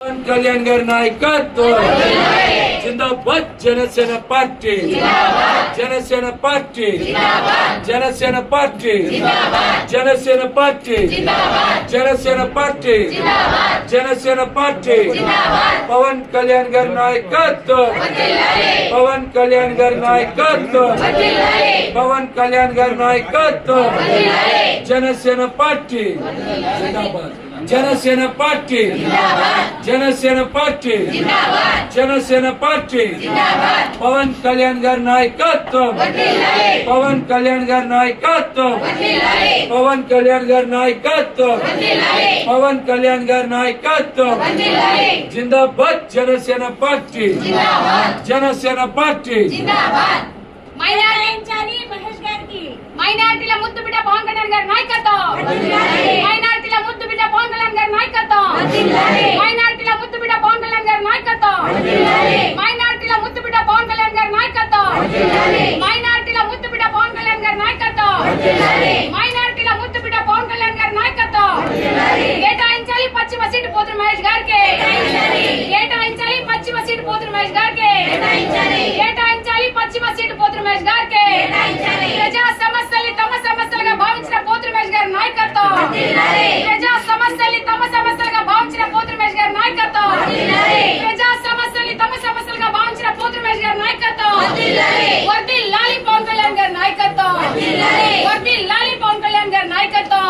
పవన్ కళ్యాణ్ గారి నాయకత్వం జిందాబాద్ Janasena party Janasena party Janasena party Janasena party Janasena party Janasena party Pawan Kalyan గారి నాయకత్వం పవన్ కళ్యాణ్ గారి నాయకత్వం పవన్ కళ్యాణ్ గారి నాయకత్వం జనసేన పార్టీ జిందాబాద్ Janasena party Janasena party Janasena party Pawan Kalyan గారి నాయకత్వం పవన్ కళ్యాణ్ గారి నాయకత్వం పవన్ కళ్యాణ్ గారి నాయకత్వం పవన్ కళ్యాణ్ గారి నాయకత్వం జిందాబాద్ జనసేన పార్టీ జనసేన పార్టీ మైనారిటీల ముద్దు బిడ్డ పవన్ కళ్యాణ్ గారి నాయకత్వం మైనారిటీల ముద్దు బిడ్డ పవన్ కళ్యాణ్ గారి నాయకత్వం మైనారిటీల ముద్దు బిడ్డ పవన్ కళ్యాణ్ గారి నాయకత్వం మైనారిటీల ముద్దు బిడ్డ పవన్ కళ్యాణ్ గారి నాయకత్వం మైనారిటీల ముద్దు బిడ్డ పవన్ కళ్యాణ్ గారి నాయకత్వం మైనారిటీల ముద్దు బిడ్డ పవన్ కళ్యాణ్ గారి నాయకత్వం కేటాయించాలి పశ్చిమ సీటు పోతున్న మహేష్ గారికి కేటాయించాలి పశ్చిమ సీటు పోతున్న మహేష్ గారికి కేటాయించాలి పశ్చిమ సీటు పోతున్న మహేష్ గారికి ప్రజా సమస్యల్ని తమ సమస్యలుగా భావించిన పోతురమేష్ గారి నాయకత్వం ప్రజా సమస్యల్ని తమ సమస్యలుగా భావించిన పోతురమేష్ గారి నాయకత్వం ప్రజా సమస్యల్ని తమ సమస్యలుగా భావించిన పోతురమేష్ గారి నాయకత్వం వర్ధిల్లాలి పవన్ కళ్యాణ్ గారి నాయకత్వం వర్ధిల్లాలి పవన్ కళ్యాణ్ గారి నాయకత్వం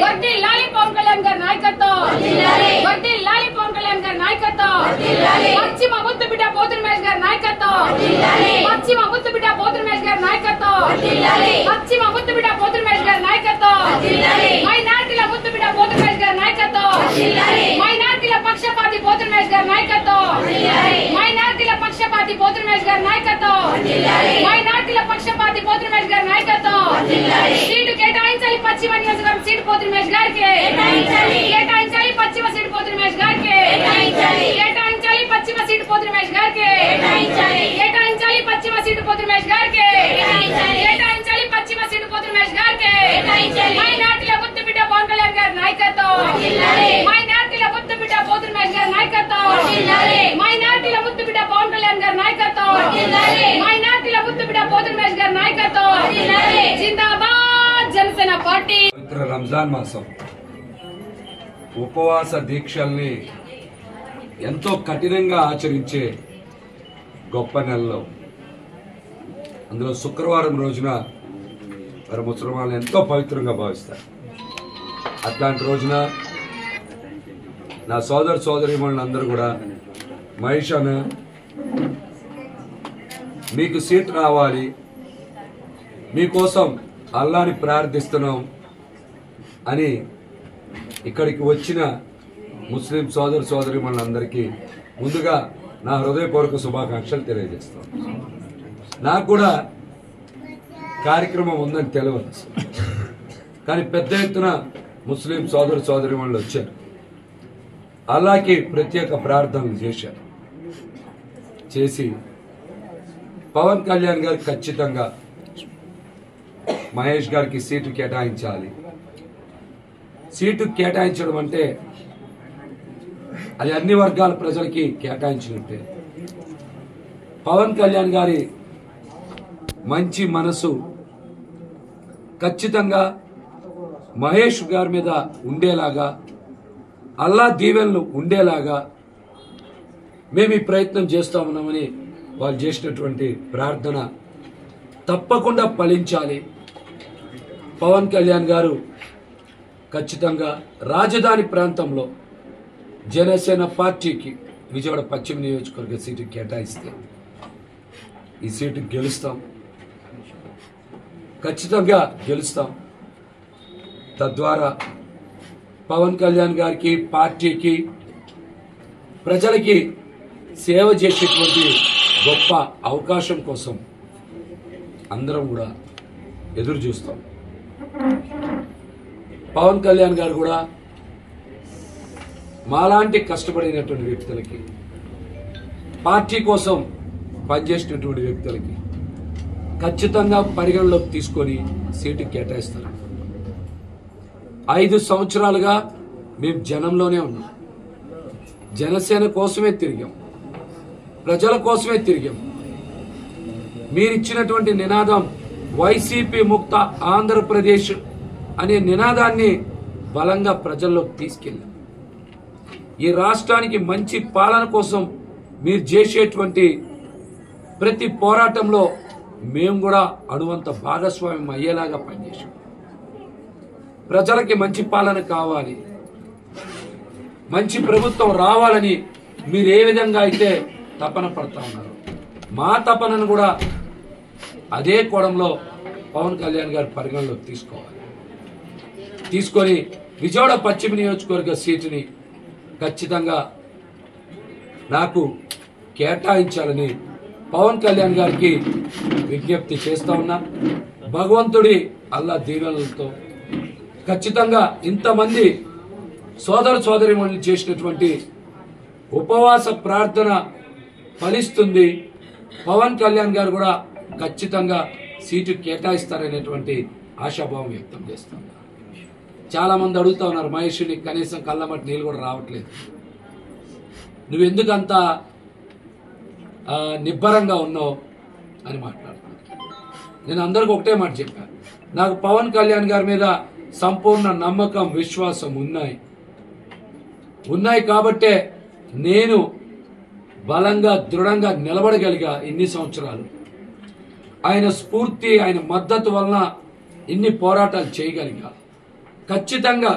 వర్ధిల్లాలి పవన్ కళ్యాణ్ గారి నాయకత్వం వర్ధిల్లాలి పవన్ కళ్యాణ్ గారి నాయకత్వం పశ్చిమ ముద్దు బిడ్డ పోతురమేష్ గారి నాయకత్వం పశ్చిమ ముద్దు బిడ్డ పోతురమేష్ గారి నాయకత్వం పశ్చిమ ముద్దు బిడ్డ పోతురమేష్ గారి నాయకత్వం మైనారిటీల ముద్దు బిడ్డ పోతురమేష్ గారి నాయకత్వం మైనారిటీల పక్షపాతి పోతురమేష్ గారి నాయకత్వం మైనారిటీల పక్షపాతి పోతురమేష్ గారి నాయకత్వం మైనారిటీల పక్షపాతి పోతురమేష్ గారి నాయకత్వం సీటు కేటాయించాలి పశ్చిమ నియోజకవర్గం సీటు పోతురమేష్ గారికి కేటాయించాలి పశ్చిమ సీటు పోతురమేష్ గారికి కేటాయించాలి పశ్చిమ సీటు పోతురమేష్ గారికి కేటాయించాలి పశ్చిమ సీటు పోతురమేష్ గారికి కేటాయించాలి పశ్చిమ సీటు పోతురమేష్ గారికి మైనారిటీల ముద్దు బిడ్డ పవన్ కళ్యాణ్ గారి నాయకత్వం మైనారిటీల ముద్దు బిడ్డ పోతురమేష్ గారి నాయకత్వం మైనారిటీల ముద్దు బిడ్డ పవన్ కళ్యాణ్ గారి నాయకత్వం మైనారిటీల ముద్దు బిడ్డ పోతురమేష్ గారి నాయకత్వం జిందాబాద్ జనసేన పార్టీ. పవిత్ర రంజాన్ మాసం ఉపవాస దీక్షల్ని ఎంతో కఠినంగా ఆచరించే గొప్ప నెలలో అందులో శుక్రవారం రోజున వారు ముసల్మాన్లు ఎంతో పవిత్రంగా భావిస్తారు. అట్లాంటి రోజున నా సోదరీమణులందరూ కూడా మహేష్ అన్న మీకు సీట్ రావాలి, మీకోసం అల్లాని ప్రార్థిస్తున్నాం అని ఇక్కడికి వచ్చిన ముస్లిం సోదరీమణులందరికీ ముందుగా నా హృదయపూర్వక శుభాకాంక్షలు తెలియజేస్తాను. నాకు కూడా కార్యక్రమం ఉందని తెలియదు, కానీ పెద్ద ఎత్తున ముస్లిం సోదరీమణులు వచ్చారు. అల్లాకి ప్రత్యేక ప్రార్థనలు చేశారు. చేసి పవన్ కళ్యాణ్ గారికి ఖచ్చితంగా మహేష్ గారికి సీటు కేటాయించాలి. సీటు కేటాయించడం అంటే అది అన్ని వర్గాల ప్రజలకి కేటాయించినట్టే. పవన్ కళ్యాణ్ గారి మంచి మనసు ఖచ్చితంగా మహేష్ గారి మీద ఉండేలాగా, అల్లా దీవెనలు ఉండేలాగా మేము ఈ ప్రయత్నం చేస్తా ఉన్నామని వాళ్ళు చేసినటువంటి ప్రార్థన తప్పకుండా ఫలించాలి. పవన్ కళ్యాణ్ గారు ఖచ్చితంగా రాజధాని ప్రాంతంలో జనసేన పార్టీకి విజయవాడ పశ్చిమ నియోజకవర్గ సీటు కేటాయిస్తే ఈ సీటు గెలుస్తాం, ఖచ్చితంగా గెలుస్తాం. తద్వారా పవన్ కళ్యాణ్ గారికి, పార్టీకి, ప్రజలకి సేవ చేసేటువంటి గొప్ప అవకాశం కోసం అందరం కూడా ఎదురు చూస్తాం. పవన్ కళ్యాణ్ గారు కూడా మాలాంటి కష్టపడినటువంటి వ్యక్తులకి, పార్టీ కోసం పనిచేసినటువంటి వ్యక్తులకి ఖచ్చితంగా పరిగణలోకి తీసుకొని సీటు కేటాయిస్తారు. 5 సంవత్సరాలుగా మేము జనంలోనే ఉన్నాం. జనసేన కోసమే తిరిగాం, ప్రజల కోసమే తిరిగాం. మీరిచ్చినటువంటి నినాదం వైసీపీ ముక్త ఆంధ్రప్రదేశ్ అనే నినాదాన్ని బలంగా ప్రజల్లోకి తీసుకెళ్ళాం. ఈ రాష్ట్రానికి మంచి పాలన కోసం మీరు చేసేటువంటి ప్రతి పోరాటంలో మేము కూడా అణువంత భాగస్వామ్యం అయ్యేలాగా పనిచేసాం. ప్రజలకి మంచి పాలన కావాలి, మంచి ప్రభుత్వం రావాలని మీరు ఏ విధంగా అయితే తపన పడతా ఉన్నారు, మా తపనను కూడా అదే కోణంలో పవన్ కళ్యాణ్ గారు పరిగణలోకి తీసుకొని విజయవాడ పశ్చిమ నియోజకవర్గ సీటుని ఖచ్చితంగా నాకు కేటాయించాలని పవన్ కళ్యాణ్ గారికి విజ్ఞప్తి చేస్తా ఉన్నా. భగవంతుడి అల్లా దీవెనలతో ఖచ్చితంగా ఇంతమంది సోదరీమణులు చేసినటువంటి ఉపవాస ప్రార్థన ఫలిస్తుంది. పవన్ కళ్యాణ్ గారు కూడా ఖచ్చితంగా సీటు కేటాయిస్తారనేటువంటి ఆశాభావం వ్యక్తం చేస్తాం. చాలా మంది అడుగుతా ఉన్నారు, మహేష్ నీకు కనీసం కళ్ళమట్టి నీళ్ళు కూడా రావట్లేదు, నువ్వెందుకు అంత నిబ్బరంగా ఉన్నావు అని మాట్లాడుతున్నాను. నేను అందరికి ఒకటే మాట చెప్పాను, నాకు పవన్ కళ్యాణ్ గారి మీద సంపూర్ణ నమ్మకం విశ్వాసం ఉన్నాయి కాబట్టే నేను బలంగా దృఢంగా నిలబడగలిగా. ఇన్ని సంవత్సరాలు ఆయన స్ఫూర్తి, ఆయన మద్దతు వలన ఇన్ని పోరాటాలు చేయగలిగా. ఖచ్చితంగా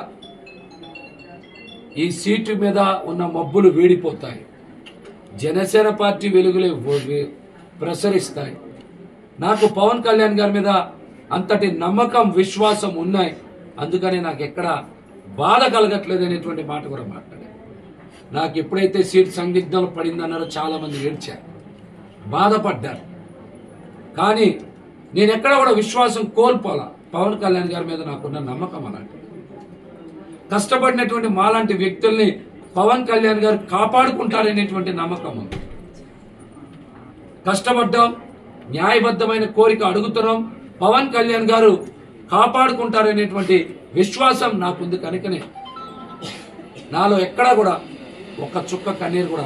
ఈ సీటు మీద ఉన్న మబ్బులు వేడిపోతాయి, జనసేన పార్టీ వెలుగులే ప్రసరిస్తాయి. నాకు పవన్ కళ్యాణ్ గారి మీద అంతటి నమ్మకం విశ్వాసం ఉన్నాయి, అందుకని నాకు ఎక్కడ బాధ కలగట్లేదు అనేటువంటి మాట కూడా మాట్లాడాను. నాకు ఎప్పుడైతే సీట్ సందిగ్ధం పడిందన్నారో చాలా మంది ఏడ్చారు, బాధపడ్డారు. కానీ నేను ఎక్కడ కూడా విశ్వాసం కోల్పోలా. పవన్ కళ్యాణ్ గారి మీద నాకున్న నమ్మకం అలాంటి. కష్టపడినటువంటి మాలాంటి వ్యక్తుల్ని పవన్ కళ్యాణ్ గారు కాపాడుకుంటారనేటువంటి నమ్మకం ఉంది. కష్టపడ్డాం, న్యాయబద్ధమైన కోరిక అడుగుతున్నాం, పవన్ కళ్యాణ్ గారు కాపాడుకుంటారనేటువంటి విశ్వాసం నాకుంది. కనుకనే నాలో ఎక్కడా కూడా ఒక్క చుక్క కన్నీరు కూడా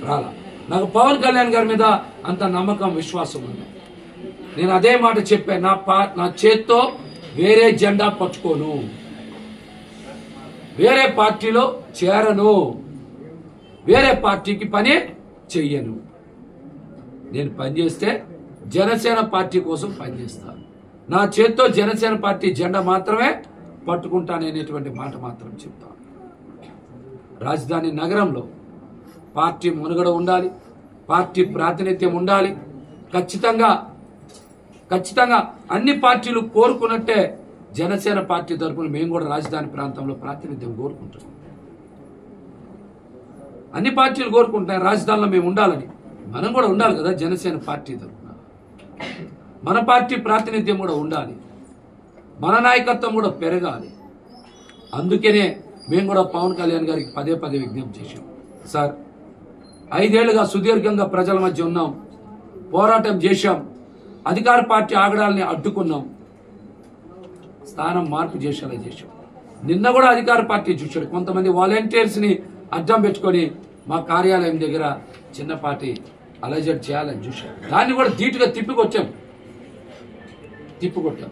రాలా. నాకు పవన్ కళ్యాణ్ గారి మీద అంత నమ్మకం విశ్వాసం ఉంది. నేను అదే మాట చెప్పాను, నా చేత్తో వేరే జెండా పట్టుకోను, వేరే పార్టీలో చేరను, వేరే పార్టీకి పని చెయ్యను. నేను పనిచేస్తే జనసేన పార్టీ కోసం పనిచేస్తాను. నా చేత్తో జనసేన పార్టీ జెండా మాత్రమే పట్టుకుంటాననేటువంటి మాట మాత్రం చెప్తాను. రాజధాని నగరంలో పార్టీ మనుగడ ఉండాలి, పార్టీ ప్రాతినిధ్యం ఉండాలి. ఖచ్చితంగా అన్ని పార్టీలు కోరుకున్నట్టే జనసేన పార్టీ తరఫున మేము కూడా రాజధాని ప్రాంతంలో ప్రాతినిధ్యం కోరుకుంటున్నాం. అన్ని పార్టీలు కోరుకుంటున్నాయి రాజధానిలో మేము ఉండాలని, మనం కూడా ఉండాలి కదా. జనసేన పార్టీ తరఫున మన పార్టీ ప్రాతినిధ్యం కూడా ఉండాలి, మన నాయకత్వం కూడా పెరగాలి. అందుకనే మేము కూడా పవన్ కళ్యాణ్ గారికి పదే విజ్ఞప్తి చేశాం. సార్, 5 ఏళ్లుగా సుదీర్ఘంగా ప్రజల మధ్య ఉన్నాం, పోరాటం చేశాం, అధికార పార్టీ ఆగడాలని అడ్డుకున్నాం, స్థానం మార్పు చేసేలా చేశాం. నిన్న కూడా అధికార పార్టీ చూశాడు, కొంతమంది వాలంటీర్స్ ని అడ్డం పెట్టుకొని మా కార్యాలయం దగ్గర చిన్నపాటి అలజడి చేయాలని చూశాడు. దాన్ని కూడా ధీటుగా తిప్పికొట్టాం.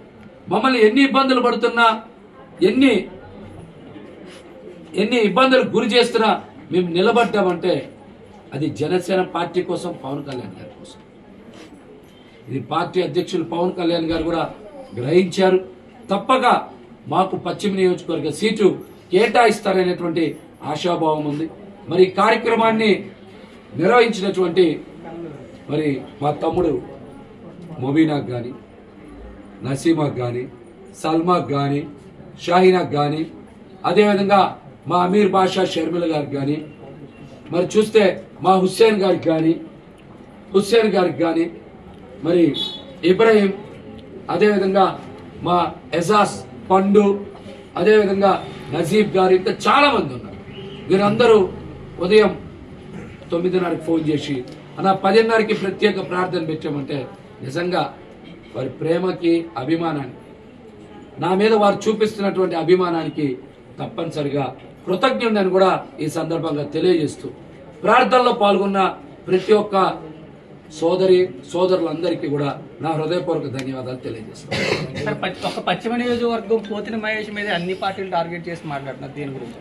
మమ్మల్ని ఎన్ని ఇబ్బందులు పడుతున్నా, ఎన్ని ఇబ్బందులకు గురి చేస్తున్నా మేము నిలబడ్డామంటే అది జనసేన పార్టీ కోసం, పవన్ కళ్యాణ్ గారి కోసం. ఇది పార్టీ అధ్యక్షులు పవన్ కళ్యాణ్ గారు కూడా గ్రహించారు. తప్పక మాకు పశ్చిమ నియోజకవర్గ సీటు కేటాయిస్తారనేటువంటి ఆశాభావం ఉంది. మరి ఈ కార్యక్రమాన్ని నిర్వహించినటువంటి మరి మా తమ్ముడు మొబీనాకు కానీ, నసీమాకు కానీ, సల్మాకు కానీ, షాహీనాకు కానీ, అదేవిధంగా మా అమీర్ బాషా షర్మిల గారికి కానీ, మరి చూస్తే మా హుస్సేన్ గారికి కానీ, మరి ఇబ్రాహీం, అదేవిధంగా మా ఎజాజ్ పండు, అదేవిధంగా నజీబ్ గారు, ఇంకా చాలా మంది ఉన్నారు. వీరందరూ ఉదయం 9:30కి ఫోన్ చేసి అన్న 10:30కి ప్రత్యేక ప్రార్థన పెట్టామంటే నిజంగా వారి ప్రేమకి, అభిమానానికి, నా మీద వారు చూపిస్తున్నటువంటి అభిమానానికి తప్పనిసరిగా కృతజ్ఞుడని కూడా ఈ సందర్భంగా తెలియజేస్తూ ప్రార్థనలో పాల్గొన్న ప్రతి ఒక్క సోదరులందరికీ కూడా నా హృదయపూర్వక ధన్యవాదాలు తెలియజేస్తాను. ఒక పశ్చిమ నియోజకవర్గం పోతిన మహేష్ మీద అన్ని పార్టీలు టార్గెట్ చేసి మాట్లాడుతున్నారు, దీని గురించి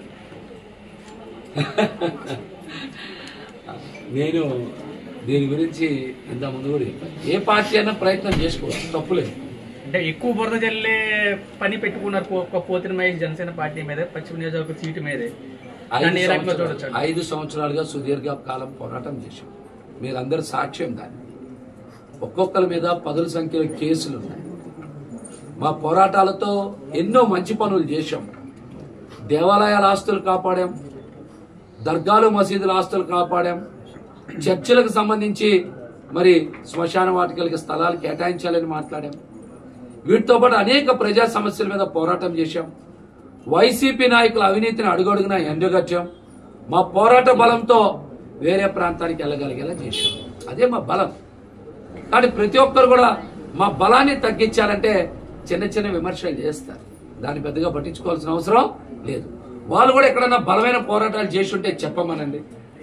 నేను దీని గురించి ఇంత ముందు కూడా ఏ పార్టీ అయినా ప్రయత్నం చేసుకోవచ్చు, తప్పులేదు. అంటే ఎక్కువ బురద జల్లే పని పెట్టుకున్నారు పోతిన మహేష్ జనసేన పార్టీ మీద, పశ్చిమ నియోజకవర్గ సీటు మీదే. 5 సంవత్సరాలుగా సుదీర్ఘ కాలం పోరాటం చేశాం, మీరందరూ సాక్ష్యం. దాన్ని ఒక్కొక్కరి మీద 10ల సంఖ్యలో కేసులు ఉన్నాయి. మా పోరాటాలతో ఎన్నో మంచి పనులు చేశాం. దేవాలయాల ఆస్తులు కాపాడాం, దర్గాలు మసీదుల ఆస్తులు కాపాడాం, చర్చిలకు సంబంధించి మరి శ్మశాన వాటికలకి స్థలాలు కేటాయించాలని మాట్లాడాం. వీటితో పాటు అనేక ప్రజా సమస్యల మీద పోరాటం చేశాం. వైసీపీ నాయకుల అవినీతిని అడుగడుగునా ఎండగట్టాం. మా పోరాట బలంతో వేరే ప్రాంతానికి వెళ్ళగలిగేలా చేశాం. అదే మా బలం. కానీ ప్రతి ఒక్కరు కూడా మా బలాన్ని తగ్గించాలంటే చిన్న చిన్న విమర్శలు చేస్తారు, దాన్ని పెద్దగా పట్టించుకోవాల్సిన అవసరం లేదు. వాళ్ళు కూడా ఎక్కడన్నా బలమైన పోరాటాలు చేసి ఉంటే చెప్పమనండి,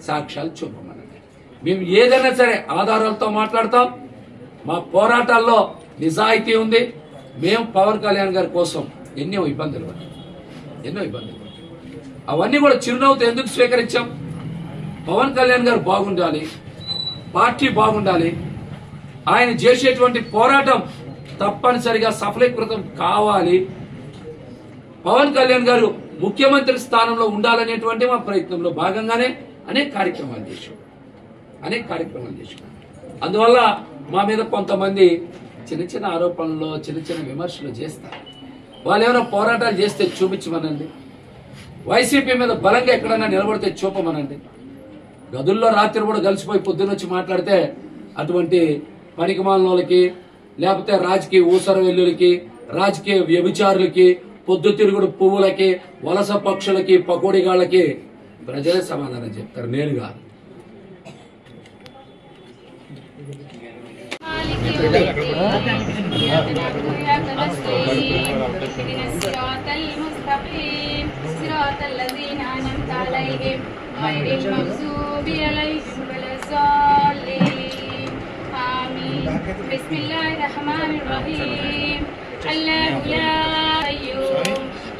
సాక్ష్యాలు చూపమనండి. మేము ఏదైనా సరే ఆధారాలతో మాట్లాడతాం. మా పోరాటాల్లో నిజాయితీ ఉంది. మేము పవన్ కళ్యాణ్ గారి కోసం ఎన్నో ఇబ్బందులు పడ్డాం. అవన్నీ కూడా చిరునవ్వుతో ఎందుకు స్వీకరించాం? పవన్ కళ్యాణ్ గారు బాగుండాలి, పార్టీ బాగుండాలి, ఆయన చేసేటువంటి పోరాటం తప్పనిసరిగా సఫలీకృతం కావాలి, పవన్ కళ్యాణ్ గారు ముఖ్యమంత్రి స్థానంలో ఉండాలనేటువంటి మా ప్రయత్నంలో భాగంగానే అనేక కార్యక్రమాలు చేశాం. అందువల్ల మా మీద కొంతమంది చిన్న చిన్న ఆరోపణలు, చిన్న చిన్న విమర్శలు చేస్తారు. వాళ్ళు ఏమైనా పోరాటాలు చేస్తే చూపించమనండి, వైసీపీ మీద బలంగా ఎక్కడన్నా నిలబడితే చూపమనండి. గదుల్లో రాత్రి కూడా కలిసిపోయి పొద్దునొచ్చి మాట్లాడితే అటువంటి పనికిమాలినోళ్ళకి, లేకపోతే రాజకీయ ఊసర వెల్లులకి, రాజకీయ వ్యభిచారులకి, పొద్దుతిరుగుడు పువ్వులకి, వలస పక్షులకి, పకోడిగాళ్ళకి ప్రజలే సమాధానం చెప్తారు, నేను కాదు.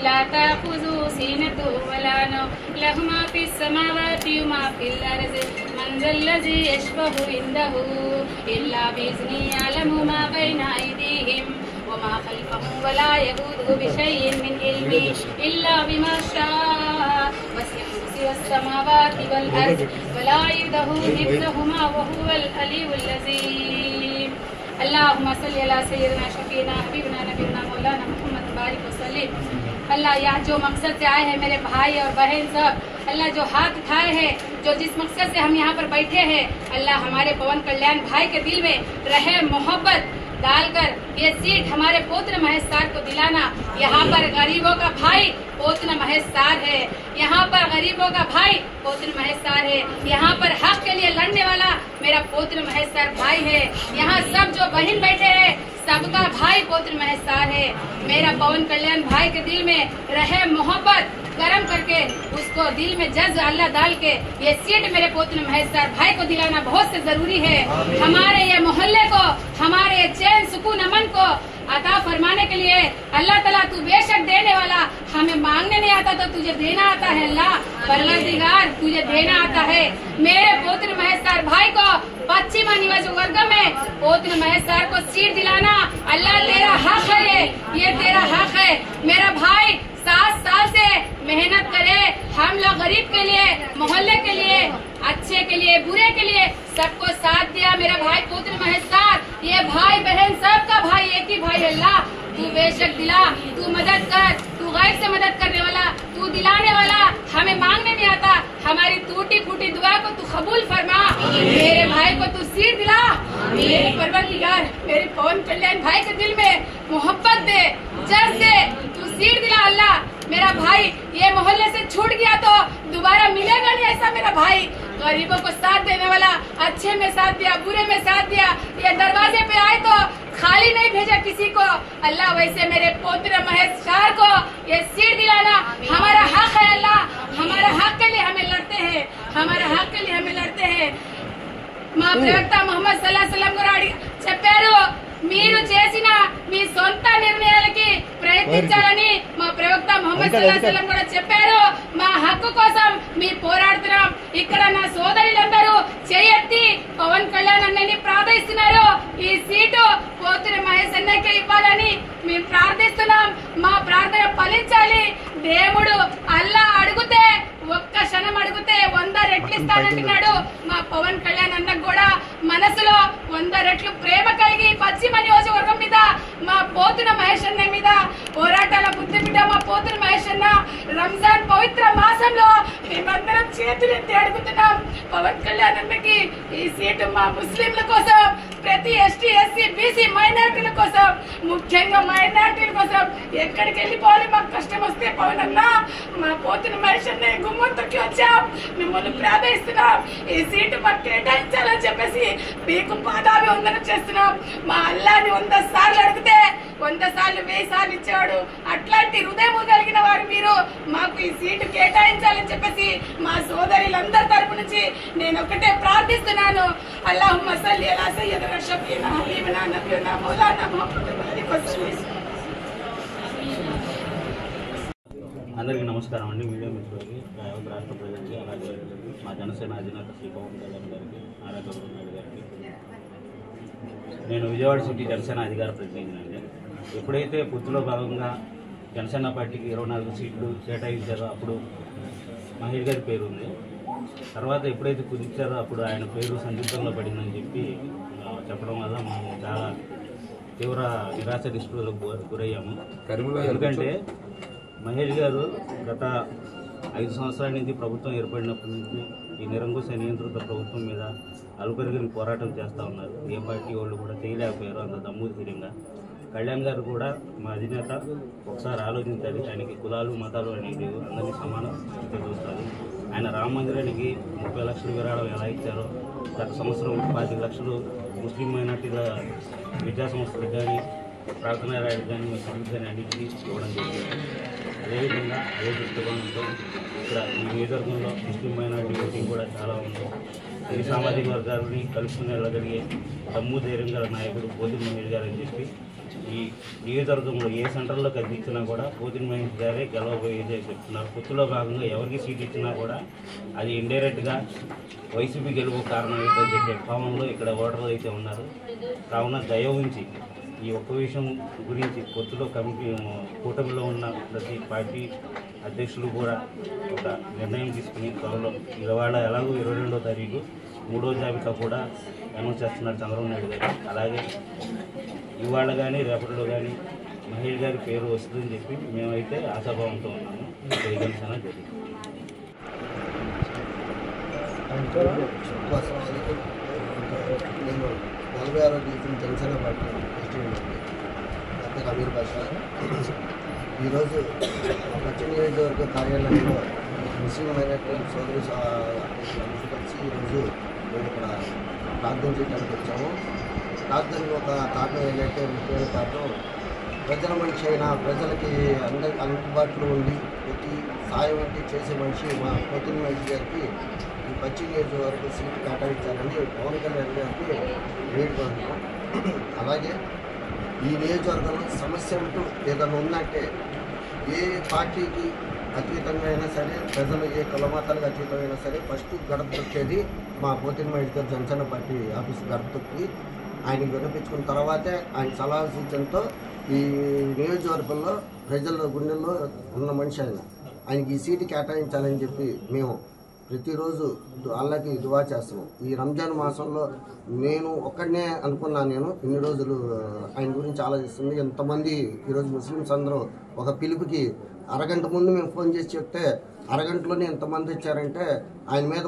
لا تأخذه سنة ولا نوم له ما في السماوات وما في الأرض من ذا الذي يشفع عنده إلا بإذنه يعلم ما بين أيديهم وما خلفهم ولا يؤوده بشيء من علمه إلا بما شاء وسع كرسيه السماوات والأرض ولا يؤوده حفظهما وهو العلي العظيم. اللهم صل على سيدنا شفينا حبيبنا नबीना मौलाना मोहम्मद बारिक वसल्लम। अल्लाह यहाँ जो मकसद से आए हैं मेरे भाई और बहन सब, अल्लाह जो हाथ उठाए हैं, जो जिस मकसद से हम यहाँ पर बैठे हैं, अल्लाह हमारे पवन कल्याण भाई के दिल में रहे मोहब्बत डालकर ये सीट हमारे पुत्र महेश सार को दिलाना। यहाँ पर गरीबों का भाई पुत्र महेश सार है, यहाँ पर गरीबों का भाई पुत्र महेश सार है, यहाँ पर हक के लिए लड़ने वाला मेरा पुत्र महेश सार भाई है। यहाँ सब जो बहन बैठे हैं सबका भाई पुत्र महेश सार है। मेरा पवन कल्याण भाई के दिल में रहे मोहब्बत गरम करके उसको दिल में जज्ब अल्लाह डाल के ये सीट मेरे पुत्र महेश सार भाई को दिलाना बहुत से जरूरी है। हमारे ये मोहल्ले को, हमारे ये चैन सुकून अमन को अता फरमाने के लिए अल्लाह ताला तू बेशक देने वाला, हमें मांगने नहीं आता तो तुझे देना आता है। अल्लाह परवरदिगार तुझे देना आता है। मेरे पुत्र महेश सार भाई को पश्चिम नियोजकवर्ग में पुत्र महेश सार को सीट दिलाना अल्लाह तेरा हक है, ये तेरा हक है। मेरा भाई 7 साल से मेहनत करे, हम लोग गरीब के लिए, मोहल्ले के लिए, अच्छे के लिए, बुरे के लिए सबको साथ दिया मेरा भाई पुत्र महेश सार। ये भाई बहन सबका भाई एक ही भाई। अल्लाह तू बेशक दिला, तू मदद कर, तू गैर से मदद करने वाला, तू दिलाने वाला, हमें मांगने नहीं आता। हमारी टूटी फूटी दुआ को तू कबूल फरमा, मेरे भाई को तू सीट दिला। मेरे परवरदिगार मेरे पवन कल्याण भाई के दिल में मोहब्बत दे, जज दे, तू सीट दिला। अल्लाह मेरा भाई ये मोहल्ले से छूट गया तो दोबारा मिलेगा नहीं ऐसा मेरा भाई। गरीबों को साथ देने वाला, अच्छे में साथ दिया, बुरे में साथ दिया। ये दरवाजे पे आए तो खाली नहीं भेजा किसी को। अल्लाह वैसे मेरे पुत्र महेश शाह को ये सीट दिलाना हमारा हक है। अल्लाह हमारे हक के लिए हमें लड़ते हैं, हमारे हक के लिए हमें लड़ते हैं। మా ప్రవక్త ముహమ్మద్ సల్లల్లాహు అలైహి వసల్లం గారు చెప్పారు, మీరు చేసిన మీ సొంత నిర్ణయాలకి ప్రయత్నించాలని మా ప్రవక్త ముహమ్మద్ సల్లల్లాహు అలైహి వసల్లం కూడా చెప్పారు. మా హక్కు కోసం మీ పోరాడుతున్నాం. ఇక్కడ నా సోదరులందరూ చేయెత్తి పవన్ కళ్యాణ్ అన్నని ప్రార్థిస్తున్నారు. ఈ సీటు పోతురి మహేష్ అన్నకే ఇవ్వాలని మేము ప్రార్థిస్తున్నాం. మా ప్రార్థన ఫలించాలి. దేవుడు అల్లా అడిగితే ఒక్క క్షణం అడిగితే 100 రెట్లు ఇస్తానంటున్నాడు. మా పవన్ కళ్యాణ్ అన్నకు కూడా మనసులో 100 రెట్లు ప్రేమ కలిగి పశ్చిమ నియోజకవర్గం మీద మా పోతున మహేష్ అన్న మీద పోరాటాల బుద్ధి బిడ్డ మా పోతున మహేష్ అన్న రంజాన్ పవిత్ర మాసంలో మేమందరం చేతులెత్తి అడుగుతున్నాం. పవన్ కళ్యాణ్ అన్నకి ఈ సీటు మా ముస్లింల కోసం, ప్రతి ఎస్టీ ఎస్సీ బీసీ మైనార్టీల కోసం, ముఖ్యంగా మైనార్టీల కోసం ఎక్కడికి వెళ్ళిపోవాలి. మాకు కష్టం వస్తే పవన్ అన్న మా పోతున మహేష్ అన్న గుమ్మంతకి వచ్చాం. మిమ్మల్ని ప్రార్థిస్తున్నాం. ఈ సీటు మాకు కేటాయించాలని చెప్పేసి మీకు పాదాభివందనం చేస్తున్నాం. మా అల్లాని 100 సార్లు అడిగితే 100 సార్లు 1000 సార్లు ఇచ్చేవాడు. అట్లాంటి హృదయం కలిగిన వారు మీరు. మాకు ఈ సీటు కేటాయించాలని చెప్పేసి మా సోదరులందరి తరపు నుంచి నేను ఒకటే ప్రార్థిస్తున్నాను. అల్లాహుమ్మ సల్లి అలా సయ్యదనా షఫీనా హబీబనా నబీనా మౌలానా ముహమ్మద్ అందరికీ నమస్కారం అండి. మీడియా మిత్రులకి, యావత్ రాష్ట్ర ప్రజలకి, అలాగే మా జనసేన అధినేత శ్రీ పవన్ కళ్యాణ్ గారికి, నారా చంద్రబాబు నాయుడు గారికి. నేను విజయవాడ సిటీ జనసేన అధికార ప్రతినిధిని అండి. ఎప్పుడైతే పొత్తులో భాగంగా జనసేన పార్టీకి 24 సీట్లు కేటాయించారో అప్పుడు మహేష్ గారి పేరు ఉంది. తర్వాత ఎప్పుడైతే కుదిర్చారో అప్పుడు ఆయన పేరు సందిగ్ధంలో పడిందని చెప్పడం వల్ల మేము చాలా తీవ్ర నిరాశ నిస్పృహలకు గురయ్యాము. ఎందుకంటే మహేష్ గారు గత 5 సంవత్సరాల నుంచి ప్రభుత్వం ఏర్పడినప్పటి నుంచి ఈ నిరంకుశ నియంత్రిత ప్రభుత్వం మీద అలుపెరుగని పోరాటం చేస్తూ ఉన్నారు. ఏ పార్టీ వాళ్ళు కూడా చేయలేకపోయారు అంత దమ్ముధీరంగా. కళ్యాణ్ గారు కూడా మా అధినేత ఒకసారి ఆలోచించాలి. ఆయనకి కులాలు మతాలు అనేది అందరినీ సమాన స్థితిలో చూస్తారు. ఆయన రామ మందిరానికి 30 లక్షల విరాళం ఎలా ఇచ్చారో గత సంవత్సరం 25 లక్షలు ముస్లిం మైనార్టీల విద్యా సంస్థలకు కానీ, ప్రార్థనా ర్యాలీకి కానీ, మసీదులకు కానీ అన్నింటినీ ఇవ్వడం జరిగింది. అదేవిధంగా అదే దృష్టికోణంతో ఇక్కడ ఈ నియోజకవర్గంలో ముస్లిం మైనార్టీ ఓటింగ్ కూడా చాలా ఉంది. ఈ సామాజిక వర్గాలని కలుపుకుని వెళ్ళగలిగే దమ్ము ధైర్యం గల నాయకుడు పోతిరి మహేష్ గారు అని చెప్పి ఈ నియోజకవర్గంలో ఏ సెంటర్లో కనిపించినా కూడా పోతిరి మహేష్ గారే గెలవబోయేదే చెప్తున్నారు. పొత్తులో భాగంగా ఎవరికి సీట్ ఇచ్చినా కూడా అది ఇండైరెక్ట్గా వైసీపీ గెలుపు కారణం ఏంటని చెప్పే భావంలో ఇక్కడ ఓటర్లు అయితే ఉన్నారు. కావున దయ ఉంచి ఈ ఒక్క విషయం గురించి పొత్తులో కూటమిలో ఉన్న ప్రతి పార్టీ అధ్యక్షులు కూడా ఒక నిర్ణయం తీసుకుని త్వరలో ఇవాళ ఎలాగో 22వ తారీఖు 3వ జాబితా కూడా అనౌన్స్ చేస్తున్నారు చంద్రబాబు నాయుడు గారు. అలాగే ఇవాళ కానీ రేపటిలో కానీ మహేష్ గారి పేరు వస్తుందని చెప్పి మేమైతే ఆశాభావంతో ఉన్నాము. జనసేన జరిగింది. నేను 46వ division Janasena party president doctor Ameer Basha. ఈరోజు పశ్చిమ నియోజకవర్గ కార్యాలయంలో ముస్లిం మైనార్టీ సోదరి అందరూ కలిసి ఈరోజు మేము ఇక్కడ ప్రార్థన చేయడానికి వచ్చాము. ప్రార్థనలో ఒక కారణం ఏంటంటే ముఖ్యమైన కారణం ప్రజల మనిషి అయినా ప్రజలకి అందరికి అందుబాటులో ఉండి ప్రతి సాయం వంటి చేసే మనిషి మా పోతిరి మహేష్ గారికి ఈ పశ్చిమ నియోజకవర్గ సీటు కేటాయించాలని పవన్ కళ్యాణ్ గారికి వేడుకుంటున్నాం. అలాగే ఈ నియోజకవర్గంలో సమస్య అంటూ ఏదైనా ఉందంటే ఏ పార్టీకి అతీతంగా అయినా సరే, ప్రజలు ఏ కులమతాలకు అతీతమైనా సరే ఫస్ట్ గడప తొక్కేది మా పోతిరి మహేష్ గారు జనసేన పార్టీ ఆఫీస్ గడప తొక్కి ఆయన వినిపించుకున్న తర్వాతే ఆయన సలహా సూచనతో ఈ నియోజకవర్గంలో ప్రజల గుండెల్లో ఉన్న మనిషి ఆయనకి ఈ సీటు కేటాయించాలని చెప్పి మేము ప్రతిరోజు అల్లాకి దువా చేస్తున్నాం. ఈ రంజాన్ మాసంలో నేను ఒక్కడనే అనుకున్నాను. నేను ఇన్ని రోజులు ఆయన గురించి ఆలోచిస్తుంది. ఎంతమంది ఈరోజు ముస్లిమ్స్ అందరూ ఒక పిలుపుకి అరగంట ముందు మేము ఫోన్ చేసి చెప్తే అరగంటలోనే ఎంతమంది వచ్చారంటే ఆయన మీద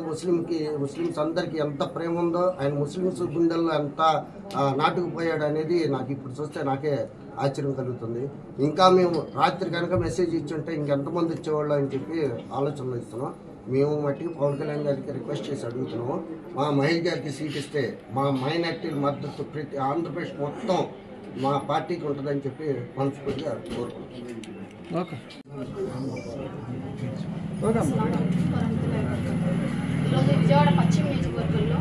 ముస్లిమ్స్ అందరికీ ఎంత ప్రేమ ఉందో, ఆయన ముస్లిమ్స్ గుండెల్లో ఎంత నాటుకుపోయాడు అనేది నాకు ఇప్పుడు చూస్తే నాకే ఆశ్చర్యం కలుగుతుంది. ఇంకా మేము రాత్రి కనుక మెసేజ్ ఇచ్చుంటే ఇంకెంతమంది వచ్చేవాళ్ళు అని చెప్పి ఆలోచనలు ఇస్తున్నాం. మేము మట్టికి పవన్ కళ్యాణ్ గారికి రిక్వెస్ట్ చేసి అడుగుతున్నాము, మా మహేష్ గారికి సీట్ ఇస్తే మా మైనార్టీల మద్దతు ప్రతి ఆంధ్రప్రదేశ్ మొత్తం మా పార్టీకి ఉంటుందని చెప్పి మనస్ఫూర్తిగా కోరుకుంటున్నాను. ఈరోజు విజయవాడ పశ్చిమ నియోజకవర్గంలో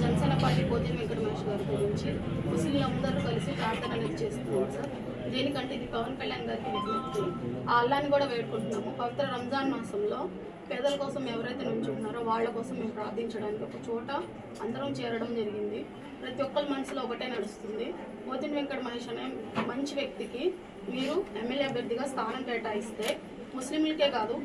జనసేన పార్టీ పోతిన వెంకట మహేష్ గారి గురించి ముస్లింలందరూ కలిసి ప్రార్థన అనేది చేస్తున్నాం సార్. దేనికంటే ఇది పవన్ కళ్యాణ్ గారికి విజ్ఞప్తి. ఆ అల్లాన్ని కూడా వేడుకుంటున్నాము. పవిత్ర రంజాన్ మాసంలో పేదల కోసం ఎవరైతే నుంచుంటున్నారో వాళ్ళ కోసం మేము ప్రార్థించడానికి ఒక చోట అందరం చేరడం జరిగింది. ప్రతి ఒక్కరి మనసులో ఒకటే నడుస్తుంది. పోతిన వెంకట మహేష్ అనే మంచి వ్యక్తికి మీరు ఎమ్మెల్యే అభ్యర్థిగా స్థానం కేటాయిస్తే ముస్లింలకే కాదు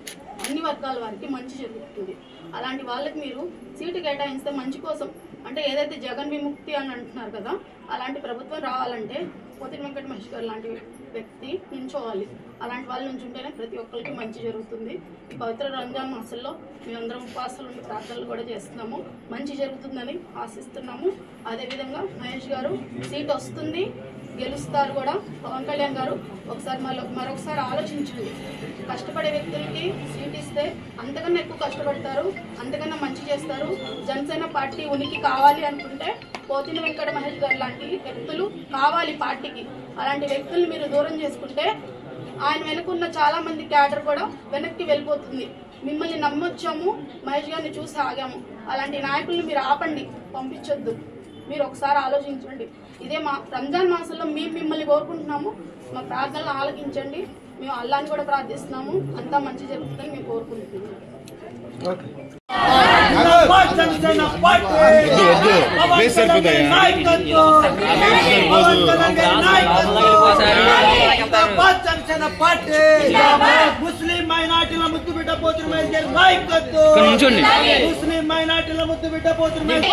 అన్ని వర్గాల వారికి మంచి జరుగుతుంది. అలాంటి వాళ్ళకి మీరు సీటు కేటాయిస్తే మంచి కోసం, అంటే ఏదైతే జగన్ విముక్తి అని అంటున్నారు కదా, అలాంటి ప్రభుత్వం రావాలంటే పోతిన వెంకట మహేష్ గారు లాంటి వ్యక్తి నించోవాలి. అలాంటి వాళ్ళు నుంచుంటేనే ప్రతి ఒక్కరికి మంచి జరుగుతుంది. ఈ పవిత్ర రంజాన్ మాసంలో మేమందరం ఉపవాసాలు ప్రార్థనలు కూడా చేస్తున్నాము. మంచి జరుగుతుందని ఆశిస్తున్నాము. అదేవిధంగా మహేష్ గారు సీట్ వస్తుంది, గెలుస్తారు కూడా. పవన్ కళ్యాణ్ గారు ఒకసారి మరొకసారి ఆలోచించండి. కష్టపడే వ్యక్తులకి సీట్ ఇస్తే అంతకన్నా ఎక్కువ కష్టపడతారు, అంతకన్నా మంచి చేస్తారు. జనసేన పార్టీ ఉనికి కావాలి అనుకుంటే పోతిన వెంకట మహేష్ గారు లాంటి వ్యక్తులు కావాలి పార్టీకి. అలాంటి వ్యక్తుల్ని మీరు దూరం చేసుకుంటే ఆయన వెనుకున్న చాలా మంది క్యాడర్ కూడా వెనక్కి వెళ్ళిపోతుంది. మిమ్మల్ని నమ్మొచ్చాము, మహేష్ గారిని చూసి ఆగాము. అలాంటి నాయకుల్ని మీరు ఆపండి, పంపించొద్దు. మీరు ఒకసారి ఆలోచించండి. ఇదే మా రంజాన్ మాసంలో మేము మిమ్మల్ని కోరుకుంటున్నాము. మా ప్రార్థనలు ఆలకించండి. మేము అల్లాని కూడా ప్రార్థిస్తున్నాము. అంతా మంచి జరుగుతుందని మేము కోరుకుంటున్నాము. ముస్లిం మైనార్టీల ముద్దు బిడ్డ పోతున్న మహేష్ గారి నాయకత్వం. ముస్లిం మైనార్టీల ముద్దు బిడ్డ పోతున్న మహేష్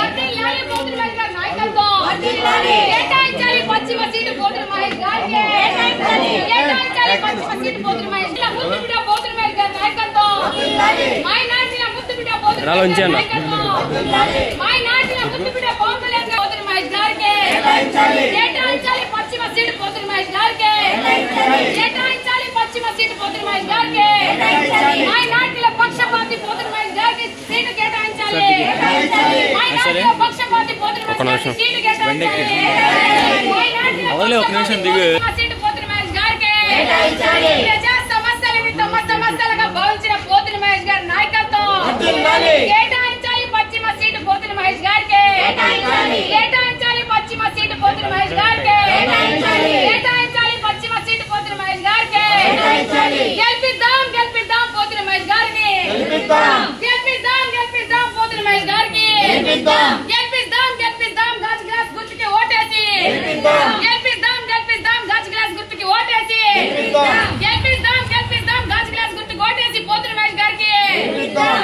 సమస్యలని తమ సమస్యలుగా భావించిన పోతున్న మహేష్ గారి నాయకత్వం కేటాయించాలి. పశ్చిమ సీటు పోతున్న మహేష్ గారికి కేటాయించాలి. పశ్చిమ సీటు పోతున్న మహేష్ గారికి కేటాయించాలి. పశ్చిమ సీటు పోతున్న మహేష్ గారికి గెలిపిద్దాం, గెలిపిద్దాం పోతున్న మహేష్ గారిని గెలిపిద్దాం, గెలిపిద్దాం పోతున్న మహేష్ గారికి గెలిపిద్దాం, గెలిపిద్దాం గాజు గ్లాస్ గుర్తుకి ఓటేసి గెలిపిద్దాం, గెలిపిద్దాం గాజు గ్లాస్ గుర్తుకి ఓటేసి గెలిపిద్దాం, గెలిపిద్దాం గాజు గ్లాస్ గుర్తుకి ఓటేసి పోతున్న మహేష్ గారికి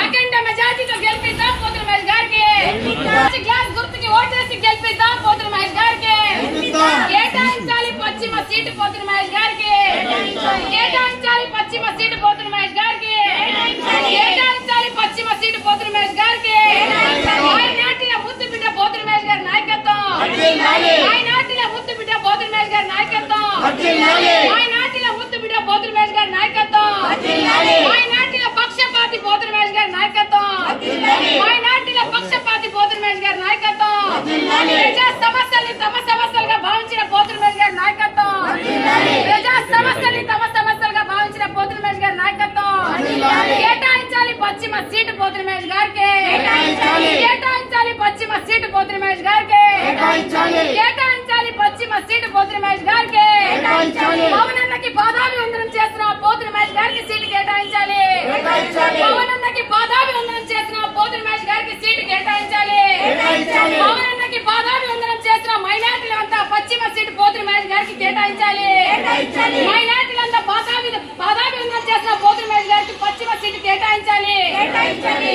అఖండ మెజార్టీతో గెలిపిద్దాం పోతున్న మహేష్ గారికి గాజు గ్లాస్ గుర్తుకి ఓటేసి గెలిపిద్దాం పోతున్న మహేష్ గారికి కేటాయించాలి. పశ్చిమ సీటు పోతున్న మహేష్ గారికి కేటాయించాలి. పశ్చిమ సీటు పోతున్న మహేష్ గారికి కేటాయించాలి. పశ్చిమ సీటు పోతున్న మహేష్ గారికి మైనార్టీల ముద్దు బిడ్డ పోతున్న మహేష్ గారి నాయకత్వం మైనార్టీల ముద్దు బిడ్డ పోతున్న మహేష్ గారి నాయకత్వం మైనార్టీల ముద్దు బిడ్డ పోతున్న మహేష్ గారి నాయకత్వం మైనార్టీల పక్షపాతి పోతున్న మహేష్ గారి నాయకత్వం మైనార్టీల పక్షపాతి పోతున్న మహేష్ గారి నాయకత్వం ప్రజా సమస్యల్ని తమ సమస్యలుగా భావించిన పోతున్న మహేష్ గారి నాయకత్వం ప్రజా సమస్యల్ని తమ సమస్యలుగా భావించిన పోతున్న మహేష్ గారి నాయకత్వం కేటాయించాలి. పశ్చిమ సీటు పోతున్న మహేష్ గారికి కేటాయించాలి. పశ్చిమ సీటు పోతున్న మహేష్ గారికి కేటాయించాలి. పశ్చిమ సీటు పోతున్న మహేష్ గారికి పవనన్నకి పాదాభివందనం చేసిన పోతున్న మహేష్ గారికి సీటు కేటాయించాలి. పవనన్నకి పాదాభివందనం చేసిన పోతున్న మహేష్ గారికి సీటు కేటాయించాలి. పవనన్నకి పాదాభివందనం చేసిన మైనార్టీలంతా పశ్చిమ సీటు పోతున్న మహేష్ గారికి కేటాయించాలి. మైనార్టీలంతా పాదాభివందనం చేసిన పోతున్న మహేష్ గారికి పశ్చిమ సీటు కేటాయించాలి.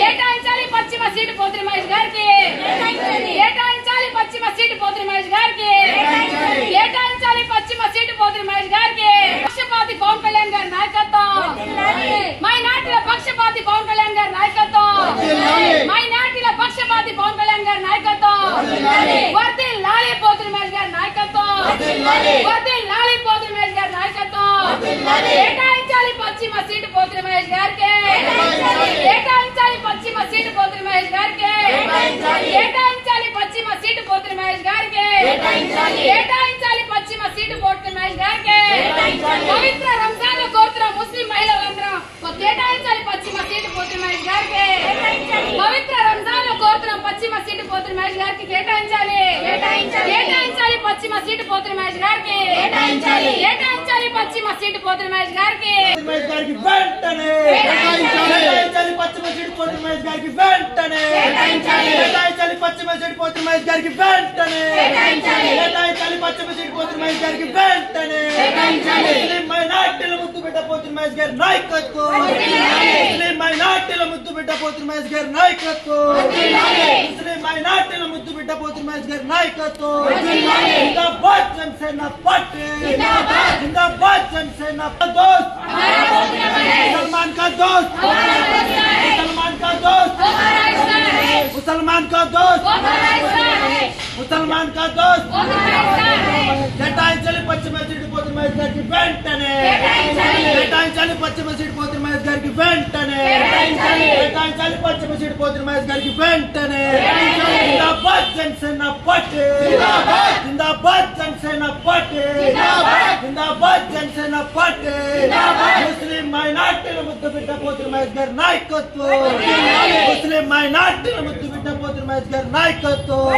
కేటాయించాలి. పశ్చిమ సీటు పోతున్న మహేష్ గారికి కేటాయించాలి. పశ్చిమ సీటు పోతున్న మహేష్ గారికి కేటాయించాలి. పశ్చిమ సీటు పోతున్న మహేష్ గారికి పక్షపాతి పవన్ కళ్యాణ్ గారి నాయకత్వం మైనార్టీల పక్షపాతి పవన్ కళ్యాణ్ గారి నాయకత్వం మైనార్టీల పక్షపాతి పవన్ కళ్యాణ్ గారి నాయకత్వం వర్ధిల్లాలి పోతున్న మహేష్ గారి నాయకత్వం వర్ధిల్లాలి పోతున్న మహేష్ గారి నాయకత్వం కేటాయించాలి. పశ్చిమ సీటు పోతున్న మహేష్ గారికి కేటాయించాలి. పశ్చిమ సీటు పోతున్న మహేష్ గారికి కేటాయించాలి. పశ్చిమ సీటు పోతున్న మహేష్ గారికి కేటాయించాలి. పశ్చిమ సీటు మహేష్ గారికి పవిత్ర రంజాన్ లో కోరుతున్న ముస్లిం మహిళలందరూ కేటాయించాలి పశ్చిమ సీటు పోతున్న మహేష్ గారికి పవిత్ర రంజాన్ లో కోరుతున్న పశ్చిమ సీటు పోతున్న మహేష్ గారికి కేటాయించాలి పశ్చిమ సీటు పోతున్న మహేష్ గారికి కేటాయించాలి పశ్చిమ సీటు పోతున్న మహేష్ గారికి వెంటనే కేటాయించాలి పశ్చిమ సీటు పోతున్న మహేష్ గారికి వెంటనే కేటాయించాలి పశ్చిమ సీటు పోతున్న మహేష్ గారికి వెంటనే కేటాయించాలి పశ్చిమ సీటు పోతున్న మహేష్ గారికి వెంటనే ముస్లిం మైనార్టీల ముద్దు బిడ్డ పోతున్న మహేష్ గారి నాయకత్వం ముస్లిం మైనార్టీల ముద్దు బిడ్డ పోతున్న మహేష్ గారి నాయకత్వం ముస్లిం మైనార్టీల ముద్దు బిడ్డ పోతున్న మహేష్ గారి నాయకత్వం జిందాబాద్ జనసేన పార్టీ జిందాబాద్ జనసేన दोस्त मुसलमान का दोस्त मुसलमान का दोस्त मुसलमान का दोस्त मुसलमान का दोस्त కేటాయించాలి పశ్చిమ సీటు పోతున్న మహేష్ గారికి వెంటనే కేటాయించాలి పశ్చిమ సీటు పోతున్న మహేష్ గారికి వెంటనే కేటాయించాలి పశ్చిమ సీటు పోతున్న మహేష్ గారికి వెంటనే జిందాబాద్ జనసేన పార్టీ జిందాబాద్ జనసేన పార్టీ జిందాబాద్ జనసేన పార్టీ ముస్లిం మైనార్టీల ముద్దు బిడ్డ పోతున్న మహేష్ గారి నాయకత్వం ముస్లిం మైనార్టీల ముద్దు బిడ్డ పోతున్న మహేష్ గారి నాయకత్వం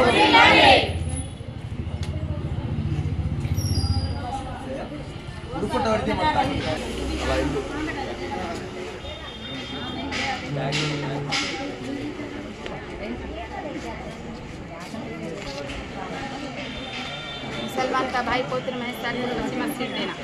मुसलमान का भाई पुत्र महेश पश्चिम सीट देना